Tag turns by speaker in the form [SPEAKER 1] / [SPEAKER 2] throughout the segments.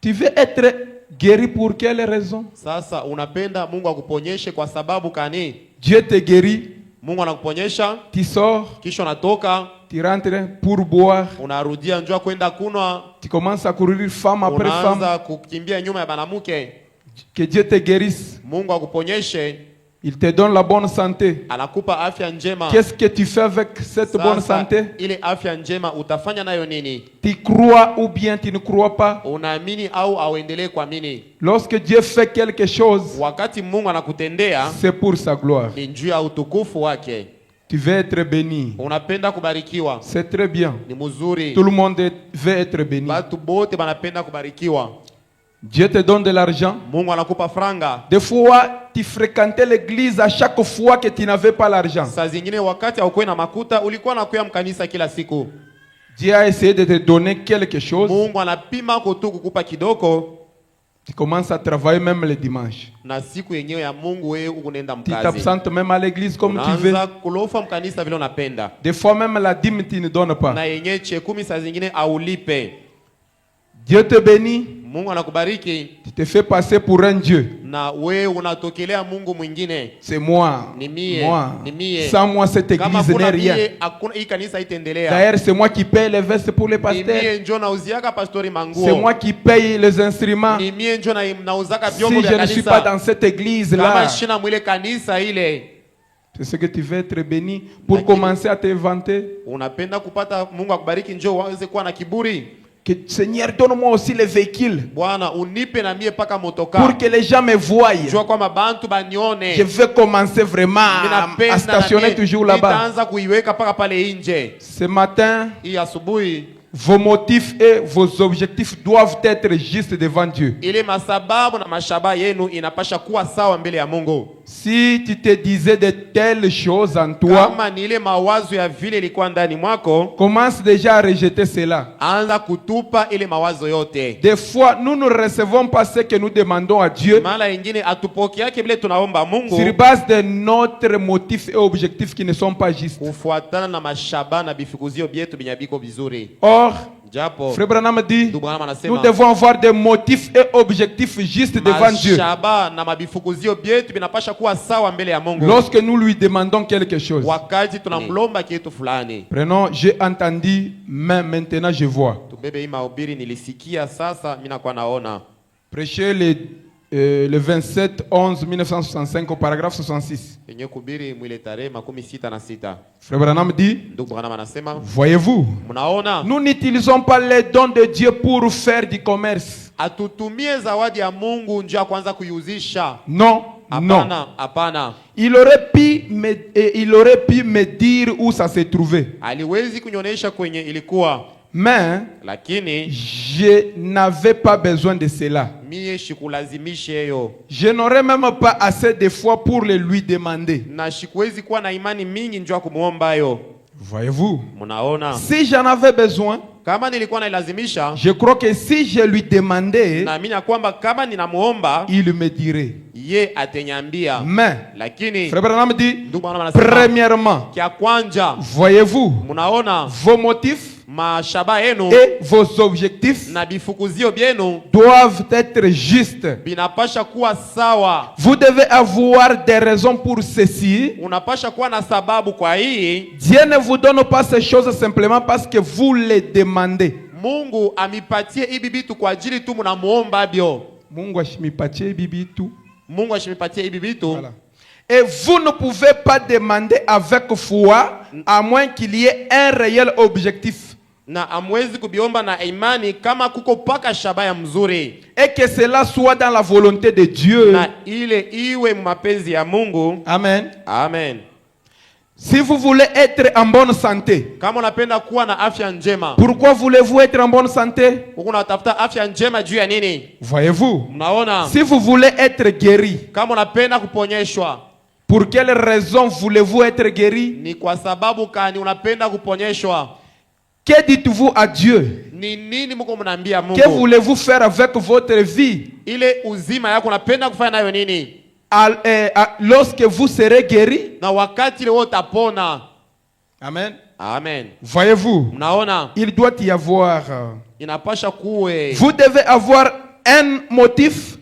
[SPEAKER 1] Tu veux être guéri pour quelle raison?
[SPEAKER 2] Sasa unapenda Mungu akuponyeshe kwa sababu kani?
[SPEAKER 1] Dieu te guérit.
[SPEAKER 2] Mungu anakuponyesha,
[SPEAKER 1] Tu sors,
[SPEAKER 2] kisha unatoka,
[SPEAKER 1] tu rentres pour boire.
[SPEAKER 2] unarudia njoo kwenda kunwa,
[SPEAKER 1] Tu commences à courir femme après femme.
[SPEAKER 2] unaanza kukimbia nyuma ya banamuke.
[SPEAKER 1] Que Dieu te guérisse.
[SPEAKER 2] Mungu akuponyeshe,
[SPEAKER 1] Il te donne la bonne santé.
[SPEAKER 2] anakupa afya njema.
[SPEAKER 1] Qu'est-ce que tu fais avec cette bonne santé?
[SPEAKER 2] Ile afya njema utafanya nayo nini?
[SPEAKER 1] Tu crois ou bien tu ne crois pas?
[SPEAKER 2] Unaamini au auendelee kuamini?
[SPEAKER 1] Lorsque Dieu fait quelque chose,
[SPEAKER 2] Wakati Mungu anakutendea
[SPEAKER 1] c'est pour sa gloire.
[SPEAKER 2] ni juu ya utukufu wake.
[SPEAKER 1] Tu veux être béni.
[SPEAKER 2] Unapenda kubarikiwa,
[SPEAKER 1] C'est très bien.
[SPEAKER 2] ni mzuri.
[SPEAKER 1] Tout le monde veut être béni.
[SPEAKER 2] Batu bote banapenda kubarikiwa.
[SPEAKER 1] Dieu te donne de l'argent.
[SPEAKER 2] Mungu anakupa franga.
[SPEAKER 1] Des fois, tu fréquentais l'église à chaque fois que tu n'avais pas l'argent.
[SPEAKER 2] Saa zingine wakati haukuwa na makuta ulikuwa nakuya mkanisa kila siku.
[SPEAKER 1] Dieu a essayé de te donner quelque chose.
[SPEAKER 2] Mungu anapima kutu kukupa kidogo,
[SPEAKER 1] Tu commences à travailler même le dimanche.
[SPEAKER 2] na siku yenyewe ya Mungu wewe unaenda
[SPEAKER 1] Tu
[SPEAKER 2] mkazi.
[SPEAKER 1] t'absentes même à l'église comme tu veux.
[SPEAKER 2] Unaanza kulofa mkanisa vile unapenda.
[SPEAKER 1] Des fois même la dîme tu ne donnes pas.
[SPEAKER 2] Na yenyewe chekumi saa zingine aulipe.
[SPEAKER 1] Dieu te bénit.
[SPEAKER 2] Mungu anakubariki
[SPEAKER 1] Tu te fais passer pour un Dieu.
[SPEAKER 2] na wewe unatokelea Mungu mwingine.
[SPEAKER 1] C'est moi.
[SPEAKER 2] Ni mie,
[SPEAKER 1] Moi.
[SPEAKER 2] ni mie.
[SPEAKER 1] Sans moi, cette
[SPEAKER 2] Kama
[SPEAKER 1] église
[SPEAKER 2] kuna
[SPEAKER 1] n'est rien.
[SPEAKER 2] mie, hakuna hii kanisa itaendelea.
[SPEAKER 1] D'ailleurs, c'est moi qui paye les vestes pour les
[SPEAKER 2] Ni
[SPEAKER 1] pasteurs.
[SPEAKER 2] mie njo nauziaka pastori manguo.
[SPEAKER 1] C'est moi qui paye les instruments.
[SPEAKER 2] Ni mie njo nauzaka
[SPEAKER 1] Si
[SPEAKER 2] vyombo vya
[SPEAKER 1] je ne suis pas
[SPEAKER 2] kanisa.
[SPEAKER 1] dans cette
[SPEAKER 2] Kama
[SPEAKER 1] église-là,
[SPEAKER 2] shina mwile kanisa ile,
[SPEAKER 1] c'est ce que tu veux être béni pour commencer à te vanter.
[SPEAKER 2] unapenda kupata Mungu akubariki njo uanze kuwa na kiburi.
[SPEAKER 1] Que Seigneur, donne-moi aussi les véhicules
[SPEAKER 2] Bwana unipe na mie paka motoka.
[SPEAKER 1] pour que les gens me voient.
[SPEAKER 2] Jua kwamba bantu banione.
[SPEAKER 1] Je veux commencer vraiment
[SPEAKER 2] Ninapenda
[SPEAKER 1] à stationner
[SPEAKER 2] na
[SPEAKER 1] toujours
[SPEAKER 2] mie
[SPEAKER 1] là-bas.
[SPEAKER 2] nitaanza kuiweka paka pale nje.
[SPEAKER 1] Ce matin,
[SPEAKER 2] Hii asubuhi
[SPEAKER 1] vos motifs et vos objectifs doivent être justes devant Dieu.
[SPEAKER 2] ile masababu na mashaba yenu inapasha kuwa sawa mbele ya Mungu.
[SPEAKER 1] Si tu te disais de telles choses en toi,
[SPEAKER 2] Kama ni ile mawazo ya vile ilikuwa ndani mwako,
[SPEAKER 1] commence déjà à rejeter cela.
[SPEAKER 2] anza kutupa ile mawazo yote.
[SPEAKER 1] Des fois, nous ne recevons pas ce que nous demandons à Dieu
[SPEAKER 2] Mara ingine atupokeake vile tunaomba Mungu
[SPEAKER 1] sur base de notre motifs et objectifs qui ne sont pas justes.
[SPEAKER 2] kufuatana na mashaba na bifikuzio byetu binyabiko vizuri.
[SPEAKER 1] Or,
[SPEAKER 2] Japo
[SPEAKER 1] Frère Branham dit,
[SPEAKER 2] ndugu Branham
[SPEAKER 1] nous
[SPEAKER 2] anasema
[SPEAKER 1] devons avoir des motifs et objectifs justes devant Dieu.
[SPEAKER 2] mashaba na mabifukuzio byetu binapasha kuwa sawa mbele ya Mungu.
[SPEAKER 1] Lorsque nous lui demandons quelque chose.
[SPEAKER 2] Wakati tunamlomba kitu fulani.
[SPEAKER 1] Prenons, j'ai entendu, mais maintenant je vois.
[SPEAKER 2] Tubebe hii mahubiri nilisikia, sasa mimi nakuwa naona.
[SPEAKER 1] Prêcher le 27/11/1965 au paragraphe 66.
[SPEAKER 2] Yenye kubiri mwile tarehe 66.
[SPEAKER 1] Frère Branham dit,
[SPEAKER 2] Ndugu Branham anasema,
[SPEAKER 1] voyez-vous,
[SPEAKER 2] mnaona
[SPEAKER 1] nous n'utilisons pas les dons de Dieu pour faire du commerce.
[SPEAKER 2] atutumie zawadi ya Mungu njia kwanza kuiuzisha.
[SPEAKER 1] Non, non.
[SPEAKER 2] Hapana, hapana.
[SPEAKER 1] Il aurait pu me dire où ça se trouvait.
[SPEAKER 2] Aliwezi kunyonyesha kwenye ilikuwa,
[SPEAKER 1] Mais
[SPEAKER 2] lakini
[SPEAKER 1] je n'avais pas besoin de cela.
[SPEAKER 2] mie shikulazimishe yo.
[SPEAKER 1] Je n'aurais même pas assez de foi pour le lui demander.
[SPEAKER 2] Na shikuwezi kuwa na imani mingi njia kumuomba yo.
[SPEAKER 1] Voyez-vous,
[SPEAKER 2] Mnaona?
[SPEAKER 1] si j'en avais besoin,
[SPEAKER 2] Kama nilikuwa nailazimisha,
[SPEAKER 1] je crois que si je lui demandais,
[SPEAKER 2] naamini ya kwamba kama ninamuomba
[SPEAKER 1] il me dirait.
[SPEAKER 2] ye atenyambia.
[SPEAKER 1] Mais,
[SPEAKER 2] Lakini
[SPEAKER 1] Frère Branham dit,
[SPEAKER 2] ndugu Branham anasema,
[SPEAKER 1] premièrement,
[SPEAKER 2] kia kwanja,
[SPEAKER 1] voyez-vous,
[SPEAKER 2] mnaona
[SPEAKER 1] vos motifs
[SPEAKER 2] mashaba yenu
[SPEAKER 1] et vos objectifs
[SPEAKER 2] na bifukuzio byenu
[SPEAKER 1] doivent être justes.
[SPEAKER 2] binapasha kuwa sawa.
[SPEAKER 1] Vous devez avoir des raisons pour ceci.
[SPEAKER 2] Unapasha kuwa na sababu kwa hii.
[SPEAKER 1] Dieu ne vous donne pas ces choses simplement parce que vous les demandez.
[SPEAKER 2] Mungu amipatie hivi vitu kwa ajili tu mnamuomba byo.
[SPEAKER 1] Mungu ashimipatie bibi tu.
[SPEAKER 2] Mungu ashimipatie hivi vitu.
[SPEAKER 1] Voilà. Et vous ne pouvez pas demander avec foi à moins qu'il y ait un réel objectif.
[SPEAKER 2] Na amwezi kubiomba na imani kama kuko paka shabaya mzuri.
[SPEAKER 1] Et que cela soit dans la volonté de Dieu.
[SPEAKER 2] Na ile iwe mapenzi ya Mungu.
[SPEAKER 1] Amen.
[SPEAKER 2] Amen.
[SPEAKER 1] Si vous voulez être en bonne santé,
[SPEAKER 2] Kama unapenda kuwa na afya njema,
[SPEAKER 1] pourquoi voulez-vous être en bonne santé?
[SPEAKER 2] unatafuta afya njema juu ya nini?
[SPEAKER 1] Voyez-vous,
[SPEAKER 2] Mnaona?
[SPEAKER 1] si vous voulez être guéri,
[SPEAKER 2] Kama unapenda kuponyeshwa,
[SPEAKER 1] pour quelle raison voulez-vous être guéri?
[SPEAKER 2] ni kwa sababu kani unapenda kuponyeshwa?
[SPEAKER 1] Que dites-vous à Dieu?
[SPEAKER 2] Ni nini mko mnaambia
[SPEAKER 1] Que
[SPEAKER 2] Mungu?
[SPEAKER 1] voulez-vous faire avec votre vie?
[SPEAKER 2] Ile uzima yako unapenda kufanya nayo nini?
[SPEAKER 1] Lorsque vous serez guéri?
[SPEAKER 2] Na wakati ile utapona.
[SPEAKER 1] Amen.
[SPEAKER 2] Amen.
[SPEAKER 1] Voyez-vous,
[SPEAKER 2] Mnaona?
[SPEAKER 1] il doit y avoir.
[SPEAKER 2] Inapasha kuwe.
[SPEAKER 1] Vous devez avoir un motif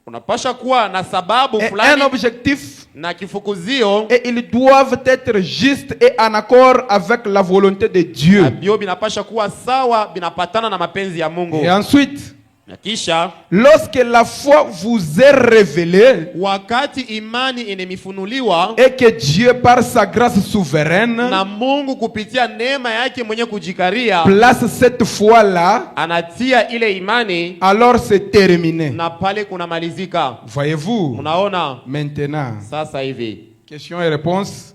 [SPEAKER 2] unapasha kuwa na sababu
[SPEAKER 1] et un
[SPEAKER 2] fulani
[SPEAKER 1] objectif,
[SPEAKER 2] na kifukuzio,
[SPEAKER 1] et ils doivent être justes et en accord avec la volonté de Dieu.
[SPEAKER 2] na bio binapasha kuwa sawa, binapatana na mapenzi ya Mungu.
[SPEAKER 1] Et ensuite,
[SPEAKER 2] Na kisha
[SPEAKER 1] lorsque la foi vous est révélée
[SPEAKER 2] wakati imani inemifunuliwa
[SPEAKER 1] et que Dieu par sa grâce souveraine
[SPEAKER 2] na Mungu kupitia neema yake mwenye kujikaria
[SPEAKER 1] place cette foi-là,
[SPEAKER 2] anatia ile imani,
[SPEAKER 1] alors c'est terminé.
[SPEAKER 2] na pale kunamalizika.
[SPEAKER 1] Voyez-vous?
[SPEAKER 2] Unaona
[SPEAKER 1] Maintenant,
[SPEAKER 2] sasa hivi
[SPEAKER 1] question et réponse.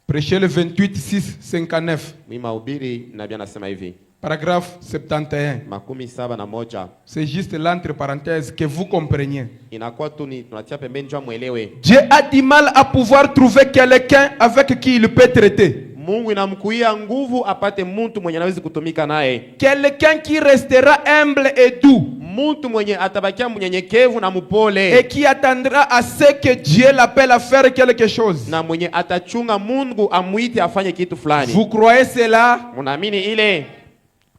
[SPEAKER 1] Prêchez le 28, 6, 59.
[SPEAKER 2] mimi mahubiri nabii anasema hivi,
[SPEAKER 1] Paragraphe 71.
[SPEAKER 2] 71
[SPEAKER 1] C'est juste l'entre parenthèses que vous compreniez.
[SPEAKER 2] inakuwa tu ni tunatia pembeni njoo mwelewe.
[SPEAKER 1] Dieu a du mal à pouvoir trouver quelqu'un avec qui il peut traiter.
[SPEAKER 2] Mungu inamkuia nguvu apate mtu mwenye anaweza kutumika naye,
[SPEAKER 1] Quelqu'un qui restera humble et doux
[SPEAKER 2] mtu mwenye atabakia mnyenyekevu na mpole,
[SPEAKER 1] et qui attendra à ce que Dieu l'appelle à faire quelque chose.
[SPEAKER 2] na mwenye atachunga Mungu amwite afanye kitu fulani.
[SPEAKER 1] Vous croyez cela?
[SPEAKER 2] Munaamini ile?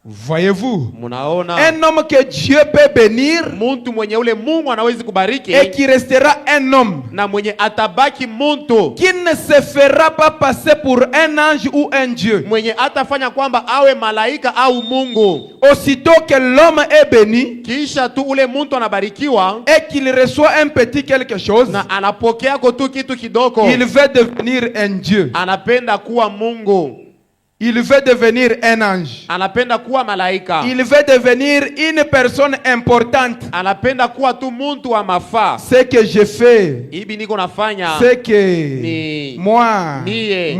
[SPEAKER 1] Voyez-vous?
[SPEAKER 2] Munaona
[SPEAKER 1] Un homme que Dieu peut bénir
[SPEAKER 2] mtu mwenye ule Mungu anawezi kubariki,
[SPEAKER 1] et qui restera un homme
[SPEAKER 2] na mwenye atabaki mtu
[SPEAKER 1] qui ne se fera pas passer pour un ange ou un Dieu.
[SPEAKER 2] mwenye atafanya kwamba awe malaika au Mungu.
[SPEAKER 1] Aussitôt que l'homme est béni
[SPEAKER 2] Kisha tu ule mtu anabarikiwa
[SPEAKER 1] et qu'il reçoit un petit quelque chose,
[SPEAKER 2] na anapokea tu kitu kidogo,
[SPEAKER 1] il veut devenir un Dieu.
[SPEAKER 2] anapenda kuwa Mungu,
[SPEAKER 1] Il veut devenir un ange.
[SPEAKER 2] anapenda kuwa malaika,
[SPEAKER 1] Il veut devenir une personne importante.
[SPEAKER 2] anapenda kuwa tu mtu wa mafaa.
[SPEAKER 1] Ce que je fais,
[SPEAKER 2] Hivi niko nafanya
[SPEAKER 1] c'est que
[SPEAKER 2] ni
[SPEAKER 1] moi,
[SPEAKER 2] mie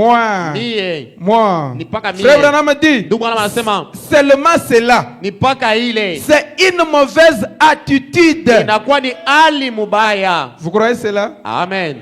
[SPEAKER 2] ni paka mie.
[SPEAKER 1] Frère Branham dit,
[SPEAKER 2] Ndugu anasema
[SPEAKER 1] seulement cela.
[SPEAKER 2] ni paka ile,
[SPEAKER 1] C'est une mauvaise attitude.
[SPEAKER 2] inakuwa ni hali mubaya.
[SPEAKER 1] Vous croyez cela?
[SPEAKER 2] Amen.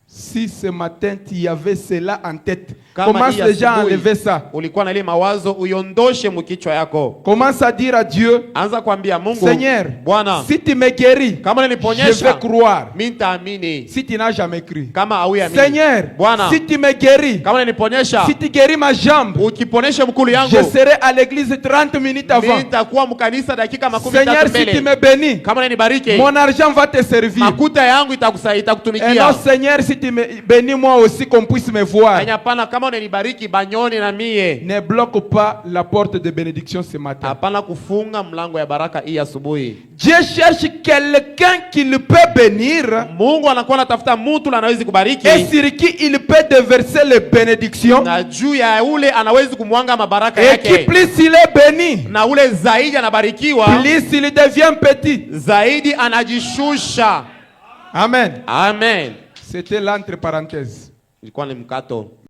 [SPEAKER 1] Si ce matin tu y avais cela en tête,
[SPEAKER 2] Kama
[SPEAKER 1] commence
[SPEAKER 2] hii
[SPEAKER 1] déjà à
[SPEAKER 2] asubuhi
[SPEAKER 1] enlever ça.
[SPEAKER 2] ulikuwa na ile mawazo, uyondoshe mkichwa yako.
[SPEAKER 1] Commence à dire à Dieu,
[SPEAKER 2] Anza kuambia Mungu,
[SPEAKER 1] Seigneur,
[SPEAKER 2] Bwana,
[SPEAKER 1] si tu me guéris,
[SPEAKER 2] kama
[SPEAKER 1] je vais
[SPEAKER 2] unaniponyesha
[SPEAKER 1] croire.
[SPEAKER 2] mimi nitaamini.
[SPEAKER 1] Si tu n'as jamais cru,
[SPEAKER 2] Kama hauamini,
[SPEAKER 1] Seigneur,
[SPEAKER 2] Bwana,
[SPEAKER 1] si tu me guéris,
[SPEAKER 2] kama unaniponyesha,
[SPEAKER 1] si tu guéris ma jambe,
[SPEAKER 2] ukiponesha mkulu yangu,
[SPEAKER 1] je serai à l'église 30 minutes
[SPEAKER 2] mimi
[SPEAKER 1] avant.
[SPEAKER 2] nitakuwa mkanisa dakika 13
[SPEAKER 1] Seigneur, si tu
[SPEAKER 2] mbele.
[SPEAKER 1] me bénis,
[SPEAKER 2] Kama unanibariki,
[SPEAKER 1] mon argent va te servir.
[SPEAKER 2] makuta yangu itakusaidia,
[SPEAKER 1] Et non,
[SPEAKER 2] itakutumikia.
[SPEAKER 1] Seigneur, si tu me bénis moi aussi, qu'on puisse me voir.
[SPEAKER 2] Hapana, kama unanibariki banyoni na mie.
[SPEAKER 1] Ne bloque pas la porte de bénédiction ce matin.
[SPEAKER 2] Hapana kufunga mlango ya baraka hii asubuhi.
[SPEAKER 1] Dieu cherche quelqu'un qui le peut bénir
[SPEAKER 2] Mungu anakuwa anatafuta mtu anaweza kubariki,
[SPEAKER 1] et sur qui il peut déverser les bénédictions.
[SPEAKER 2] na juu ya ule anaweza kumwanga mabaraka
[SPEAKER 1] Et qui
[SPEAKER 2] yake,
[SPEAKER 1] plus il est béni,
[SPEAKER 2] na ule zaidi anabarikiwa,
[SPEAKER 1] plus il devient petit.
[SPEAKER 2] zaidi anajishusha.
[SPEAKER 1] Amen.
[SPEAKER 2] Amen.
[SPEAKER 1] C'était l'entre parenthèse.
[SPEAKER 2] Ilikuwa ni mkato.